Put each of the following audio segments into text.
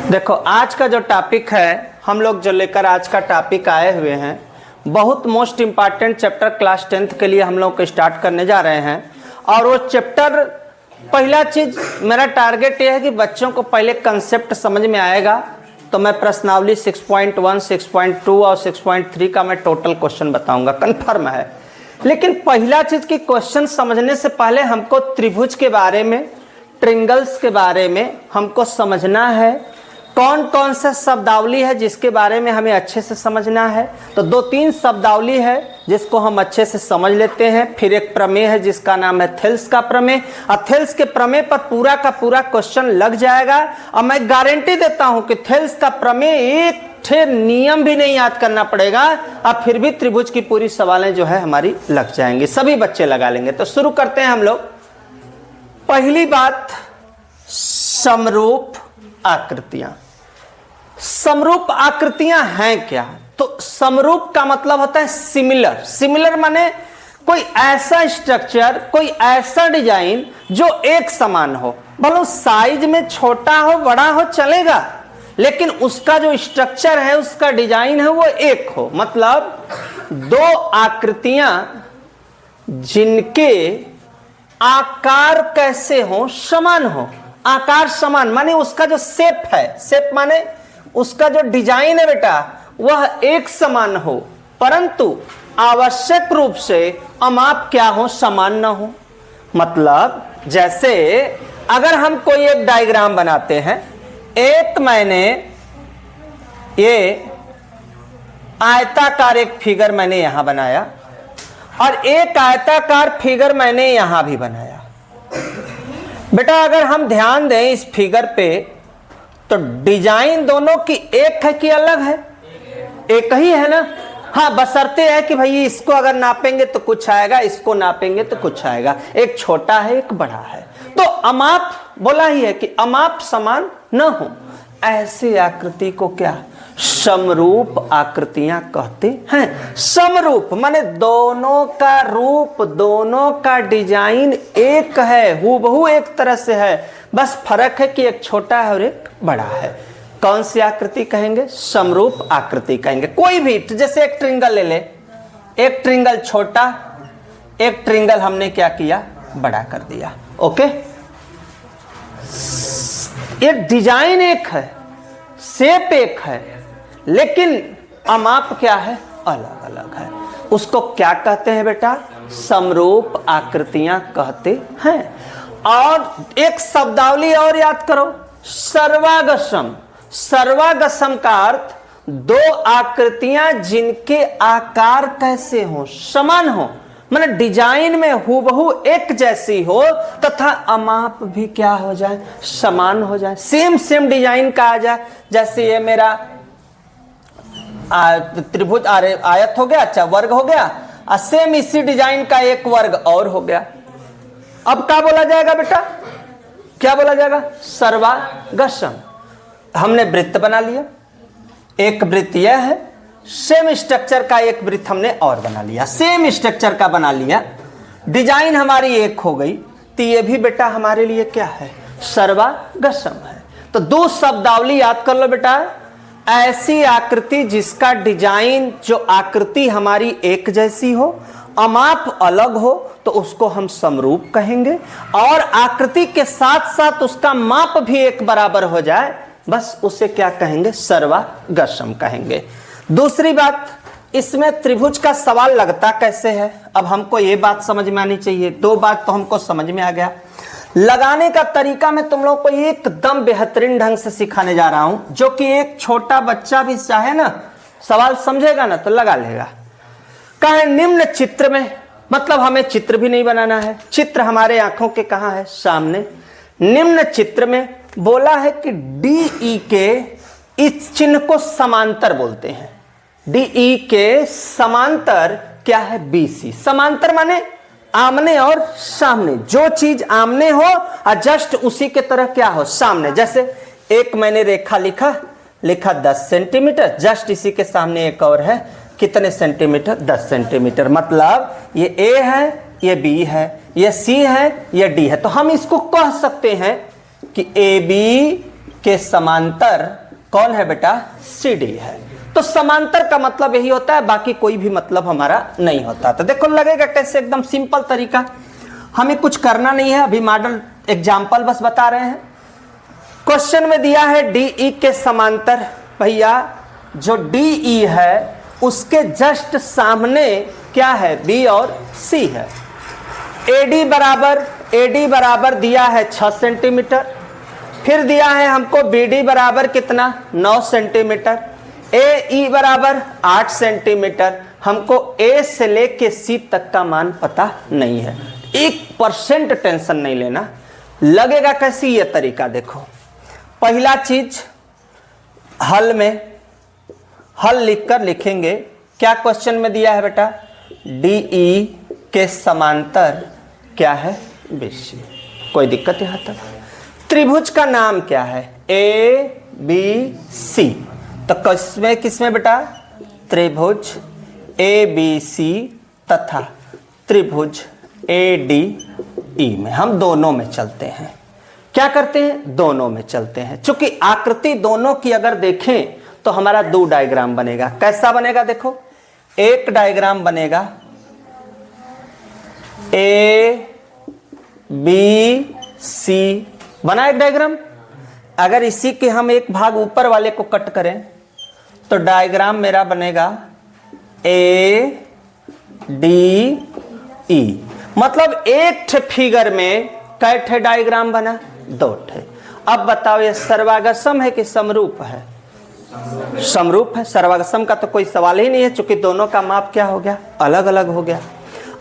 देखो आज का जो टॉपिक है, हम लोग जो लेकर आज का टॉपिक आए हुए हैं, बहुत most important chapter class 10th के लिए हम लोग को स्टार्ट करने जा रहे हैं। और वो चैप्टर, पहला चीज मेरा टारगेट ये है कि बच्चों को पहले कंसेप्ट समझ में आएगा, तो मैं प्रश्नावली 6.1, 6.2 और 6.3 का मैं टोटल क्वेश्चन बताऊंगा, कन्फर्म है। लेकिन पहला चीज कि क्वेश्चन समझने से पहले हमको त्रिभुज के बारे में, ट्रिंगल्स के बारे में हमको समझना है। कौन कौन सा शब्दावली है जिसके बारे में हमें अच्छे से समझना है, तो 2-3 शब्दावली है जिसको हम अच्छे से समझ लेते हैं। फिर एक प्रमेय है जिसका नाम है थेल्स का प्रमेय। और थेल्स के प्रमेय पर पूरा का पूरा क्वेश्चन लग जाएगा। और मैं गारंटी देता हूं कि थेल्स का प्रमेय एक ठे नियम भी नहीं याद करना पड़ेगा, और फिर भी त्रिभुज की पूरी सवालें जो है हमारी लग जाएंगी, सभी बच्चे लगा लेंगे। तो शुरू करते हैं हम लोग। पहली बात, समरूप आकृतियां। समरूप आकृतियां हैं क्या? तो समरूप का मतलब होता है सिमिलर। सिमिलर माने कोई ऐसा स्ट्रक्चर, कोई ऐसा डिजाइन जो एक समान हो, भले साइज में छोटा हो बड़ा हो चलेगा, लेकिन उसका जो स्ट्रक्चर है, उसका डिजाइन है, वो एक हो। मतलब दो आकृतियां जिनके आकार कैसे हो, समान हो। आकार समान माने उसका जो शेप है, शेप माने उसका जो डिजाइन है बेटा, वह एक समान हो, परंतु आवश्यक रूप से अमाप क्या हो, समान ना हो। मतलब जैसे अगर हम कोई एक डायग्राम बनाते हैं, एक मैंने ये आयताकार एक फिगर मैंने यहां बनाया और एक आयताकार फिगर मैंने यहां भी बनाया। बेटा अगर हम ध्यान दें इस फिगर पे, तो डिजाइन दोनों की एक है कि अलग है? एक ही है ना। हाँ, बशर्ते है कि भाई इसको अगर नापेंगे तो कुछ आएगा, इसको नापेंगे तो कुछ आएगा। एक छोटा है, एक बड़ा है। तो अमाप बोला ही है कि अमाप समान न हो, ऐसी आकृति को क्या समरूप आकृतियां कहते हैं। समरूप माने दोनों का रूप, दोनों का डिजाइन एक है, हूबहू एक तरह से है, बस फर्क है कि एक छोटा है और एक बड़ा है। कौन सी आकृति कहेंगे? समरूप आकृति कहेंगे। कोई भी, जैसे एक ट्रिंगल ले ले, एक ट्रिंगल छोटा, एक ट्रिंगल हमने क्या किया, बड़ा कर दिया। ओके, एक डिजाइन एक है, शेप एक है, लेकिन अमाप क्या है, अलग अलग है। उसको क्या कहते हैं बेटा? समरूप आकृतियां कहते हैं। और एक शब्दावली और याद करो, सर्वागसम। सर्वागसम का अर्थ दो आकृतियां जिनके आकार कैसे हो, समान हो, माने डिजाइन में हूबहू एक जैसी हो तथा अमाप भी क्या हो जाए, समान हो जाए, सेम डिजाइन का आ जाए। जैसे ये मेरा त्रिभुज आयत हो गया, अच्छा वर्ग हो गया, और सेम इसी डिजाइन का एक वर्ग और हो गया। अब क्या बोला जाएगा बेटा? क्या बोला जाएगा? सर्वागसम। हमने वृत्त बना लिया, एक वृत्त यह है, सेम स्ट्रक्चर का एक वृत्त हमने और बना लिया, सेम स्ट्रक्चर का बना लिया, डिजाइन हमारी एक हो गई, तो ये भी बेटा हमारे लिए क्या है, सर्वागसम है। तो दो शब्दावली याद कर लो बेटा। ऐसी आकृति जिसका डिजाइन, जो आकृति हमारी एक जैसी हो, अमाप अलग हो, तो उसको हम समरूप कहेंगे। और आकृति के साथ साथ उसका माप भी एक बराबर हो जाए, बस उसे क्या कहेंगे, सर्वागसम कहेंगे। दूसरी बात, इसमें त्रिभुज का सवाल लगता कैसे है, अब हमको ये बात समझ में आनी चाहिए। दो बात तो हमको समझ में आ गया, लगाने का तरीका मैं तुम लोग को एकदम बेहतरीन ढंग से सिखाने जा रहा हूं, जो कि एक छोटा बच्चा भी चाहे ना, सवाल समझेगा ना तो लगा लेगा। कहा निम्न चित्र में, मतलब हमें चित्र भी नहीं बनाना है, चित्र हमारे आंखों के कहां है, सामने। निम्न चित्र में बोला है कि DE के इस चिन्ह को समांतर बोलते हैं। DE के समांतर क्या है, BC। समांतर माने आमने और सामने, जो चीज आमने हो और जस्ट उसी के तरह क्या हो, सामने। जैसे एक मैंने रेखा लिखा 10 सेंटीमीटर, जस्ट इसी के सामने एक और है, कितने सेंटीमीटर, 10 सेंटीमीटर। मतलब ये A है, ये B है, ये C है, ये D है। तो हम इसको कह सकते हैं कि AB के समांतर कौन है बेटा, सी डी है। तो समांतर का मतलब यही होता है, बाकी कोई भी मतलब हमारा नहीं होता। तो देखो लगेगा कैसे, एकदम सिंपल तरीका, हमें कुछ करना नहीं है, अभी मॉडल एग्जाम्पल बस बता रहे हैं। क्वेश्चन में दिया है डीई के समांतर, भैया जो डीई है उसके जस्ट सामने क्या है, बी और सी है। एडी बराबर दिया है 6 सेंटीमीटर, फिर दिया है हमको बीडी बराबर कितना, 9 सेंटीमीटर, ए बराबर 8 सेंटीमीटर। हमको ए से लेके सी तक का मान पता नहीं है। 1% टेंशन नहीं लेना। लगेगा कैसी ये तरीका, देखो पहला चीज हल में, हल लिखकर लिखेंगे क्या क्वेश्चन में दिया है बेटा, डीई के समांतर क्या है, बीसी। कोई दिक्कत यहां तक। त्रिभुज का नाम क्या है, ए बी सी। तो किसमें बेटा, त्रिभुज ए बी सी तथा त्रिभुज ए डी ई में। हम दोनों में चलते हैं, क्या करते हैं, दोनों में चलते हैं। चूंकि आकृति दोनों की अगर देखें तो हमारा 2 डायग्राम बनेगा। कैसा बनेगा, देखो एक डायग्राम बनेगा ए बी सी, बना एक डायग्राम। अगर इसी के हम एक भाग ऊपर वाले को कट करें तो डायग्राम मेरा बनेगा ए डी ई। मतलब एक ठे फिगर में कै ठे डायग्राम बना, 2 ठे। अब बताओ ये सर्वागसम है कि समरूप है, समरूप है। सर्वागसम का तो कोई सवाल ही नहीं है, क्योंकि दोनों का माप क्या हो गया, अलग अलग हो गया।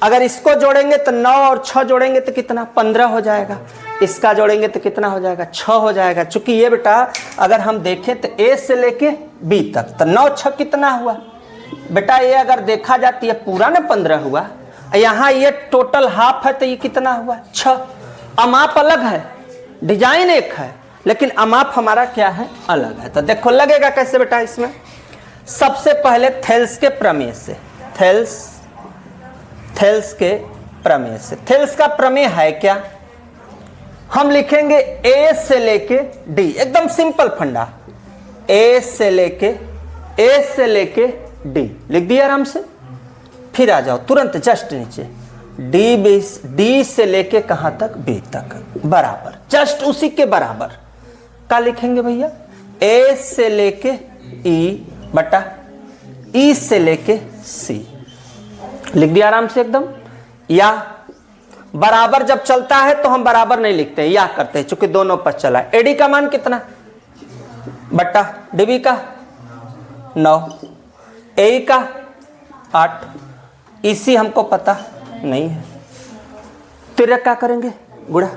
अगर इसको जोड़ेंगे तो 9 और 6 जोड़ेंगे तो कितना, 15 हो जाएगा। इसका जोड़ेंगे तो कितना हो जाएगा, 6 हो जाएगा। चूंकि ये बेटा अगर हम देखें तो ए से लेके बी तक, तो 9 6 कितना हुआ बेटा, ये अगर देखा जाती है पूरा ना 15 हुआ। यहाँ ये टोटल हाफ है तो ये कितना हुआ, 6। अमाप अलग है, डिजाइन एक है, लेकिन अमाप हमारा क्या है, अलग है। तो देखो लगेगा कैसे बेटा, इसमें सबसे पहले थेल्स के प्रमेय से, थेल्स के प्रमेय से। थेल्स का प्रमेय है क्या, हम लिखेंगे ए से लेके डी, एकदम सिंपल फंडा, ए से लेके डी लिख दिया आराम से। फिर आ जाओ तुरंत जस्ट नीचे, डी से लेके कहां तक, बी तक, बराबर, जस्ट उसी के बराबर का लिखेंगे भैया। ए से लेके ई बटा ई से लेके सी, लिख दिया आराम से एकदम। या बराबर जब चलता है तो हम बराबर नहीं लिखते, या करते हैं, चूंकि दोनों पर चला है। एडी का मान कितना, बटा डीबी का 9, ए का 8, इसी हमको पता नहीं है। तिरक क्या करेंगे, गुड़ा,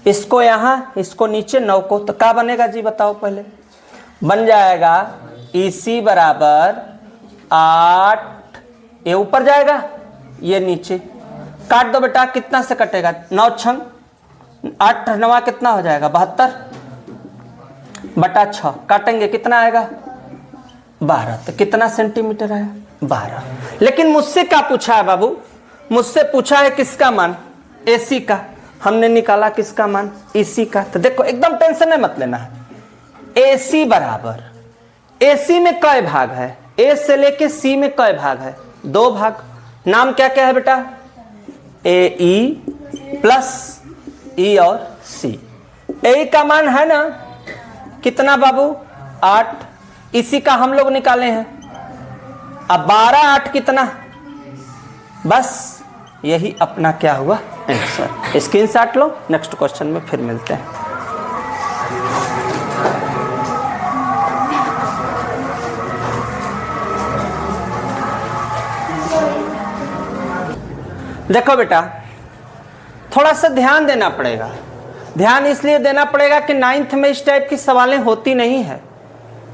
इसको यहां इसको नीचे, 9 को, तो क्या बनेगा जी बताओ पहले, बन जाएगा इसी बराबर 8, ये ऊपर जाएगा ये नीचे, काट दो बेटा, कितना से कटेगा, 9 छंग 8 9 कितना हो जाएगा, 72 बटा 6, काटेंगे कितना आएगा, 12। तो कितना सेंटीमीटर आया, 12। लेकिन मुझसे क्या पूछा है बाबू, मुझसे पूछा है किसका मान, एसी का। हमने निकाला किसका मान, एसी का। तो देखो एकदम टेंशन नहीं मत लेना है। एसी बराबर, एसी में कै भाग है, ए से लेके सी में कै भाग है, 2 भाग। नाम क्या क्या है बेटा, ए ई प्लस ई और सी। ए का मान है ना कितना बाबू, 8, इसी का हम लोग निकाले हैं। अब 12 8 कितना, बस यही अपना क्या हुआ आंसर। स्क्रीनशॉट लो, नेक्स्ट क्वेश्चन में फिर मिलते हैं। देखो बेटा थोड़ा सा ध्यान देना पड़ेगा। ध्यान इसलिए देना पड़ेगा कि 9th में इस टाइप की सवालें होती नहीं है,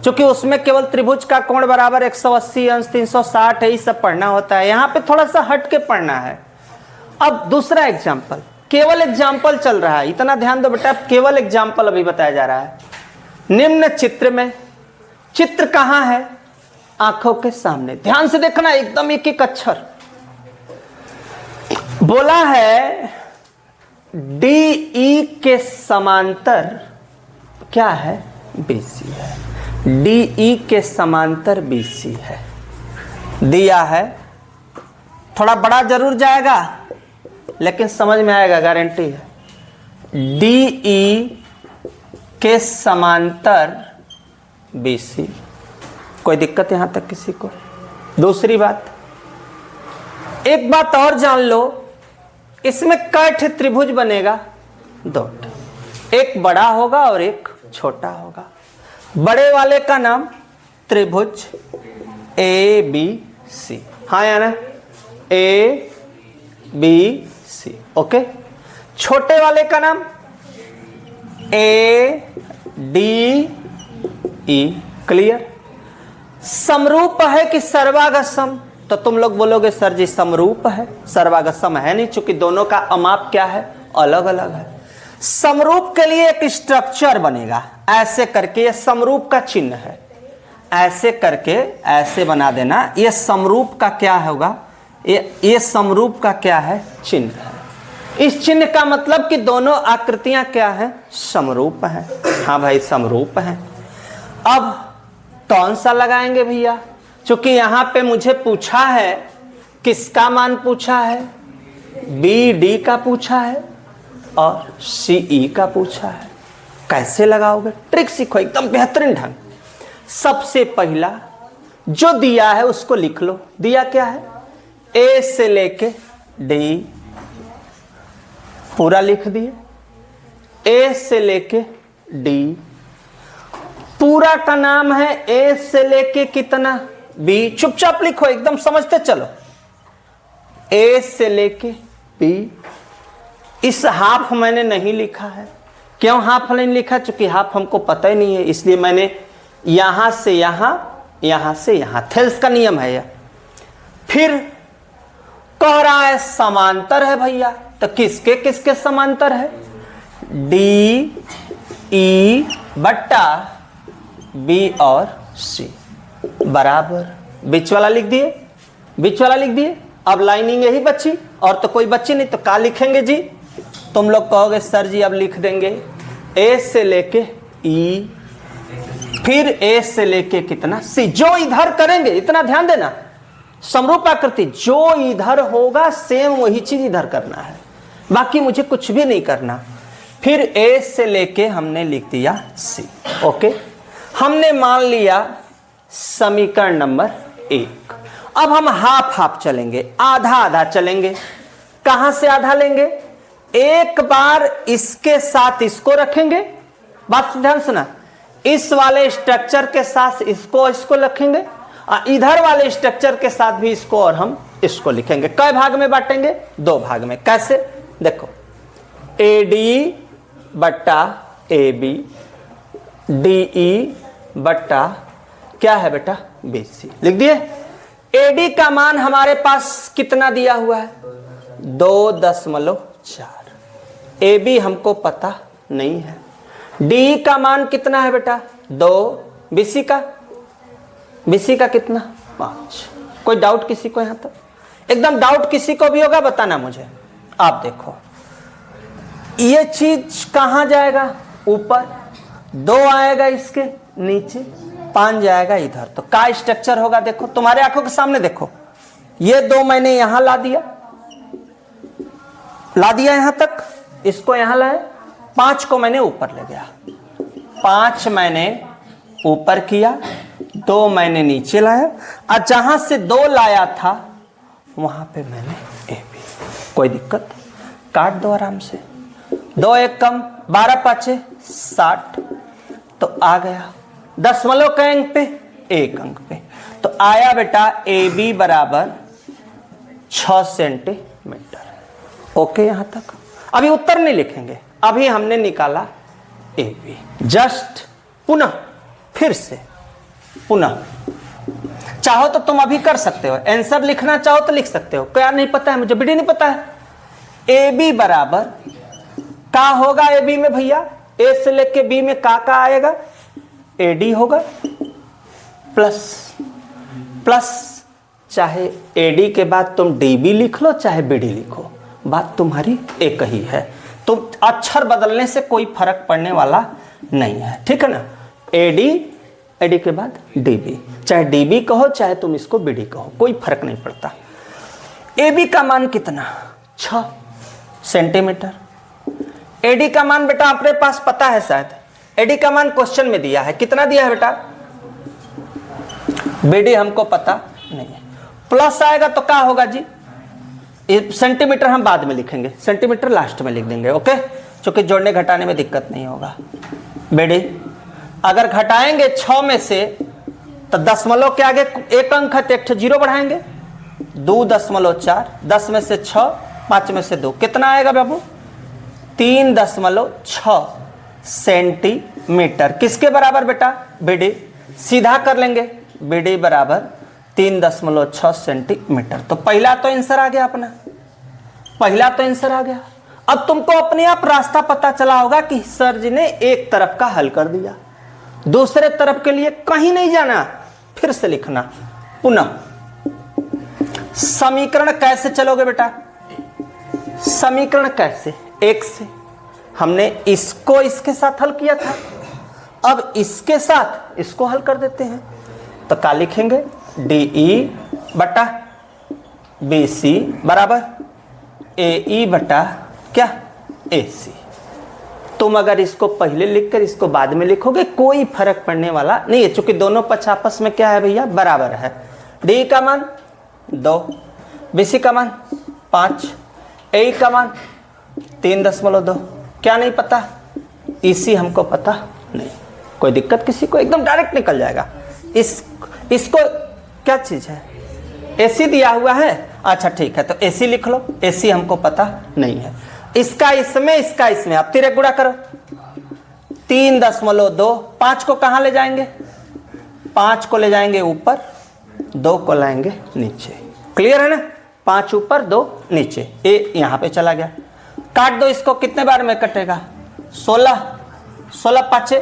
क्योंकि उसमें केवल त्रिभुज का कोण बराबर 180 अंश 360 है, ये सब पढ़ना होता है। यहाँ पे थोड़ा सा हट के पढ़ना है। अब दूसरा एग्जाम्पल, केवल एग्जाम्पल चल रहा है, इतना ध्यान दो बेटा, केवल एग्जाम्पल अभी बताया जा रहा है। निम्न चित्र में, चित्र कहाँ है, आंखों के सामने, ध्यान से देखना, एकदम एक एक अक्षर। बोला है डीई के समांतर क्या है, BC है। DE के समांतर BC है, दिया है। थोड़ा बड़ा जरूर जाएगा लेकिन समझ में आएगा, गारंटी है। DE के समांतर BC, कोई दिक्कत यहां तक किसी को? दूसरी बात, एक बात और जान लो, इसमें कै त्रिभुज बनेगा? 2, एक बड़ा होगा और एक छोटा होगा। बड़े वाले का नाम त्रिभुज ABC, हाँ या ना, ABC, ओके। छोटे वाले का नाम ADE, क्लियर। समरूप है कि सर्वागसम? तो तुम लोग बोलोगे सर जी समरूप है, सर्वागसम है नहीं, चूंकि दोनों का अमाप क्या है, अलग अलग है। समरूप के लिए एक स्ट्रक्चर बनेगा, ऐसे करके, ये समरूप का चिन्ह है, ऐसे करके ऐसे बना देना। ये समरूप का क्या होगा, ये समरूप का क्या है, चिन्ह है। इस चिन्ह का मतलब कि दोनों आकृतियां क्या है, समरूप हैं। हाँ भाई समरूप हैं। अब कौन सा लगाएंगे भैया? चूंकि यहां पे मुझे पूछा है, किसका मान पूछा है, BD का पूछा है और CE का पूछा है। कैसे लगाओगे? ट्रिक सीखो एकदम बेहतरीन ढंग। सबसे पहला जो दिया है उसको लिख लो। दिया क्या है, A से लेके D, पूरा लिख दिए। A से लेके D, पूरा का नाम है A से लेके कितना, B। चुपचाप लिखो, एकदम समझते चलो। A से लेके B, इस हाफ मैंने नहीं लिखा है। क्यों हाफ नहीं लिखा? चूंकि हाफ हमको पता ही नहीं है, इसलिए मैंने यहां से यहां, यहां से यहां, थेल्स का नियम है यह। फिर कह रहा है समांतर है भैया, तो किसके किसके समांतर है, DE बट्टा B और C बराबर। बीच वाला लिख दिए, बीच वाला लिख दिए। अब लाइनिंग यही बची, और तो कोई बची नहीं, तो क्या लिखेंगे जी? तुम लोग कहोगे सर जी अब लिख देंगे A से लेके E, फिर A से लेके कितना, C। जो इधर करेंगे, इतना ध्यान देना, समरूप आकृति जो इधर होगा सेम वही चीज इधर करना है, बाकी मुझे कुछ भी नहीं करना। फिर A से लेके हमने लिख दिया C, ओके। हमने मान लिया समीकरण नंबर 1। अब हम हाफ हाफ चलेंगे, आधा आधा चलेंगे। कहां से आधा लेंगे? एक बार इसके साथ इसको रखेंगे, बात ध्यान सुना, इस वाले स्ट्रक्चर के साथ इसको रखेंगे, और इधर वाले स्ट्रक्चर के साथ भी इसको और हम इसको लिखेंगे। कई भाग में बांटेंगे? 2 भाग में। कैसे? देखो, AD बट्टा AB, DE बट्टा क्या है बेटा, BC। लिख दिए। AD का मान हमारे पास कितना दिया हुआ है, 2.4। AB हमको पता नहीं है। DE का मान कितना है बेटा, 2। BC का कितना, 5। कोई डाउट किसी को यहां तक? एकदम डाउट किसी को भी होगा बताना मुझे। आप देखो, ये चीज कहां जाएगा, ऊपर, 2 आएगा इसके नीचे, 5 जाएगा इधर। तो का स्ट्रक्चर होगा, देखो तुम्हारे आंखों के सामने देखो, ये 2 मैंने यहां ला दिया यहां तक, इसको यहां लाए, 5 को मैंने ऊपर ले गया, 5 मैंने ऊपर किया, 2 मैंने नीचे लाया, और जहां से 2 लाया था वहां पे मैंने AB। कोई दिक्कत? काट दो आराम से, 2 1 कम, 12 5 60, तो आ गया दशमलव के अंक पे, 1 अंक पे। तो आया बेटा AB बराबर 6 सेंटीमीटर। ओके यहां तक? अभी उत्तर नहीं लिखेंगे, अभी हमने निकाला AB। जस्ट पुनः, फिर से पुनः, चाहो तो तुम अभी कर सकते हो, आंसर लिखना चाहो तो लिख सकते हो। क्या नहीं पता है मुझे, बीडी नहीं पता है। AB बराबर का होगा, AB में भैया A से लेके B में का आएगा, AD होगा, प्लस चाहे AD के बाद तुम DB लिख लो चाहे BD लिखो, बात तुम्हारी एक ही है। तो अक्षर बदलने से कोई फर्क पड़ने वाला नहीं है, ठीक है ना। एडी, एडी के बाद डीबी, चाहे डीबी कहो चाहे तुम इसको बीडी कहो, कोई फर्क नहीं पड़ता। एबी का मान कितना, 6 सेंटीमीटर। एडी का मान बेटा अपने पास पता है शायद, एडी का मान क्वेश्चन में दिया है, कितना दिया है बेटा, बीडी हमको पता नहीं है। प्लस आएगा तो क्या होगा जी, सेंटीमीटर हम बाद में लिखेंगे, सेंटीमीटर लास्ट में लिख देंगे, ओके, क्योंकि जोड़ने घटाने में दिक्कत नहीं होगा। बीडी अगर घटाएंगे 6 में से तो दशमलव के आगे एक अंक है तो एक 0 बढ़ाएंगे, 2.4, 10 में से 6, 5 में से 2, कितना आएगा बाबू, 3.6 सेंटीमीटर। किसके बराबर बेटा, बीडी, सीधा कर लेंगे, बीडी बराबर 3.6 सेंटीमीटर। तो पहला तो आंसर आ गया अपना, पहला तो आंसर आ गया। अब तुमको अपने आप रास्ता पता चला होगा कि सर जी ने एक तरफ का हल कर दिया, दूसरे तरफ के लिए कहीं नहीं जाना, फिर से लिखना पुनः। समीकरण कैसे चलोगे बेटा, समीकरण कैसे, 1 से हमने इसको इसके साथ हल किया था, अब इसके साथ इसको हल कर देते हैं। तो क्या लिखेंगे, DE बटा BC बराबर AE बटा क्या, AC। तुम अगर इसको पहले लिखकर इसको बाद में लिखोगे कोई फर्क पड़ने वाला नहीं है, क्योंकि दोनों पक्ष आपस में क्या है भैया, बराबर है। DE का मान 2, BC का मान 5, AE का मान 3.2, क्या नहीं पता, EC हमको पता नहीं, कोई दिक्कत किसी को, एकदम डायरेक्ट निकल जाएगा। इसको क्या चीज है, AC दिया हुआ है, अच्छा ठीक है, तो AC लिख लो, AC हमको पता नहीं है। इसका इसमें, इसका इसमें, आप तिरक गुणा करो, 3.2, 5 को कहां ले जाएंगे, 5 को ले जाएंगे ऊपर, 2 को लाएंगे नीचे, क्लियर है ना, 5 ऊपर 2 नीचे, ए यहां पे चला गया, काट दो इसको, कितने बार में कटेगा, 16, 16 5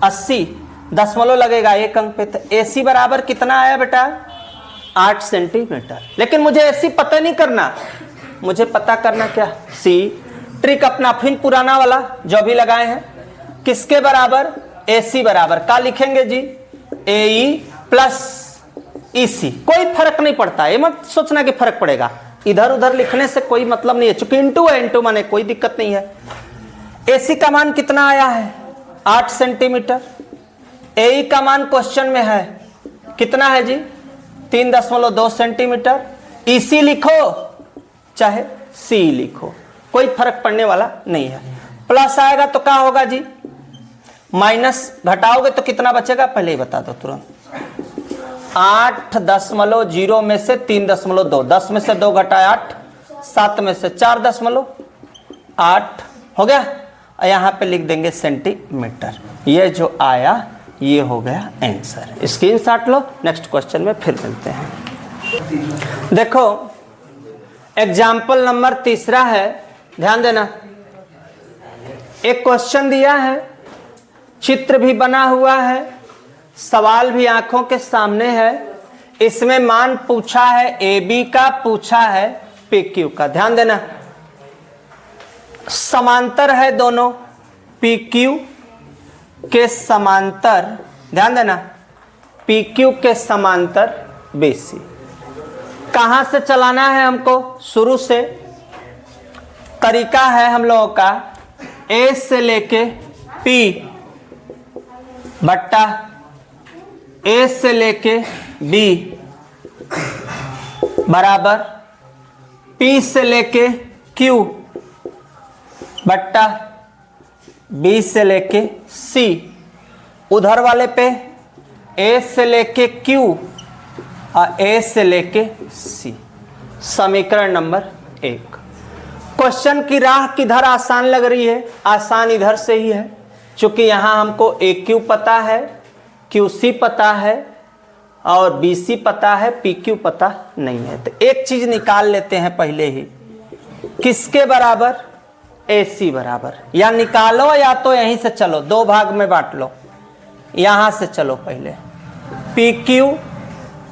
80, दशमलव लगेगा एक अंक पे, तो AC बराबर कितना आया बेटा, 8 सेंटीमीटर। लेकिन मुझे AC पता नहीं करना, मुझे पता करना क्या, C, ट्रिक अपना फिर पुराना वाला जो भी लगाए हैं, किसके बराबर, AC बराबर क्या लिखेंगे जी, AE प्लस EC, कोई फर्क नहीं पड़ता, ये मत सोचना कि फर्क पड़ेगा, इधर उधर लिखने से कोई मतलब नहीं है, चूंकि इंटू है, इंटू माने कोई दिक्कत नहीं है। AC का मान कितना आया है, 8 सेंटीमीटर। AE का मान क्वेश्चन में है, कितना है जी, 3.2 सेंटीमीटर। EC लिखो चाहे C लिखो, कोई फर्क पड़ने वाला नहीं है। प्लस आएगा तो क्या होगा जी, माइनस घटाओगे तो कितना बचेगा, पहले ही बता दो तुरंत, 8.0 में से 3.2, 10 में से 2 घटाए 8, 7 में से 4.8 हो गया, यहाँ पे लिख देंगे सेंटीमीटर। ये जो आया ये हो गया आंसर, स्क्रीनशॉट लो, नेक्स्ट क्वेश्चन में फिर मिलते हैं। देखो एग्जाम्पल नंबर 3 है, ध्यान देना, एक क्वेश्चन दिया है, चित्र भी बना हुआ है, सवाल भी आंखों के सामने है, इसमें मान पूछा है AB का, पूछा है PQ का। ध्यान देना, समांतर है दोनों, PQ के समांतर, ध्यान देना, PQ के समांतर BC। कहां से चलाना है हमको, शुरू से, तरीका है हम लोगों का A से लेके P बट्टा A से लेके B बराबर P से लेके Q बट्टा B से लेके C, उधर वाले पे A से लेके Q और A से लेके C। समीकरण नंबर 1। क्वेश्चन की राह किधर आसान लग रही है, आसान इधर से ही है, क्योंकि यहां हमको AQ पता है, QC पता है और BC पता है, PQ पता नहीं है। तो एक चीज निकाल लेते हैं पहले ही, किसके बराबर, AC बराबर, या निकालो या तो यहीं से चलो, 2 भाग में बांट लो, यहां से चलो पहले, PQ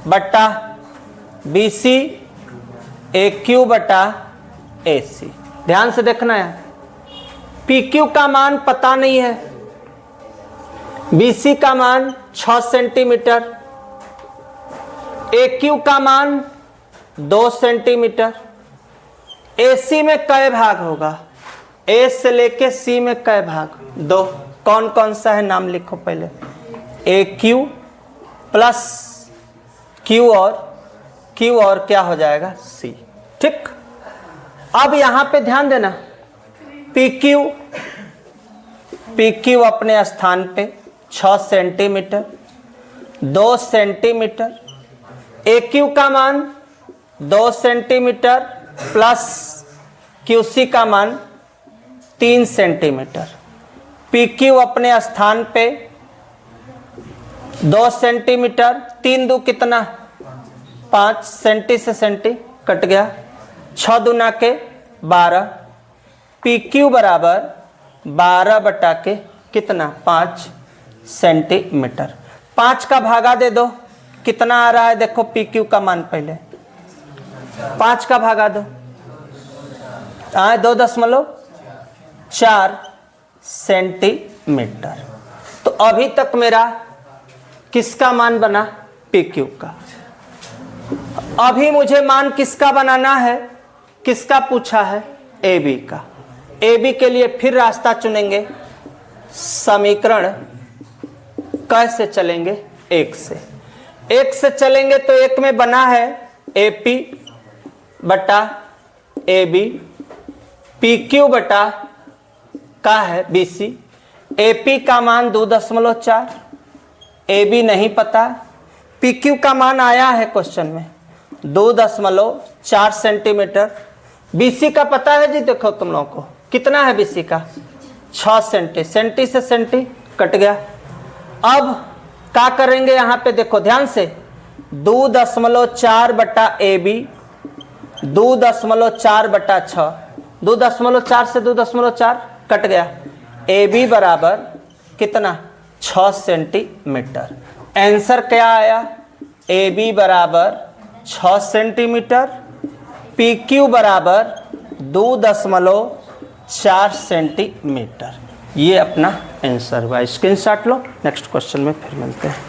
बटा BC, AQ बटा AC। ध्यान से देखना है, PQ का मान पता नहीं है, BC का मान 6 सेंटीमीटर, AQ का मान 2 सेंटीमीटर। AC में कै भाग होगा? A से लेके C में कै भाग? 2। कौन कौन सा है नाम लिखो पहले। AQ प्लस Q और क्या हो जाएगा? C। ठीक। अब यहां पे ध्यान देना, PQ अपने स्थान पे 6 सेंटीमीटर, 2 सेंटीमीटर। AQ का मान 2 सेंटीमीटर प्लस QC का मान 3 सेंटीमीटर। PQ अपने स्थान पे 2 सेंटीमीटर, 3 दूं कितना? 5 सेंटी से सेंटी कट गया, 6 दूना के 12। PQ बराबर 12 बटा के कितना? 5 सेंटीमीटर। 5 का भागा दे दो, कितना आ रहा है? देखो PQ का मान पहले 5 का भागा दो, 2.4 सेंटीमीटर। तो अभी तक मेरा किसका मान बना? PQ का। अभी मुझे मान किसका बनाना है? किसका पूछा है? AB का। AB के लिए फिर रास्ता चुनेंगे, समीकरण कैसे चलेंगे? 1 से। 1 से चलेंगे तो 1 में बना है AP बटा AB, PQ बटा का है BC। AP का मान 2.4, AB नहीं पता, PQ का मान आया है क्वेश्चन में 2.4 सेंटीमीटर। BC का पता है जी, देखो तुम लोगों को कितना है BC का? 6 सेंटी, सेंटी से सेंटी कट गया। अब क्या करेंगे यहाँ पे? देखो ध्यान से, 2.4 बटा AB, 2.4 बटा 6, 2.4 से 2.4 कट गया। AB बराबर कितना? 6 सेंटीमीटर। आंसर क्या आया? AB बराबर 6 सेंटीमीटर, PQ बराबर 2.4 सेंटीमीटर। ये अपना आंसर हुआ। स्क्रीनशॉट लो, नेक्स्ट क्वेश्चन में फिर मिलते हैं।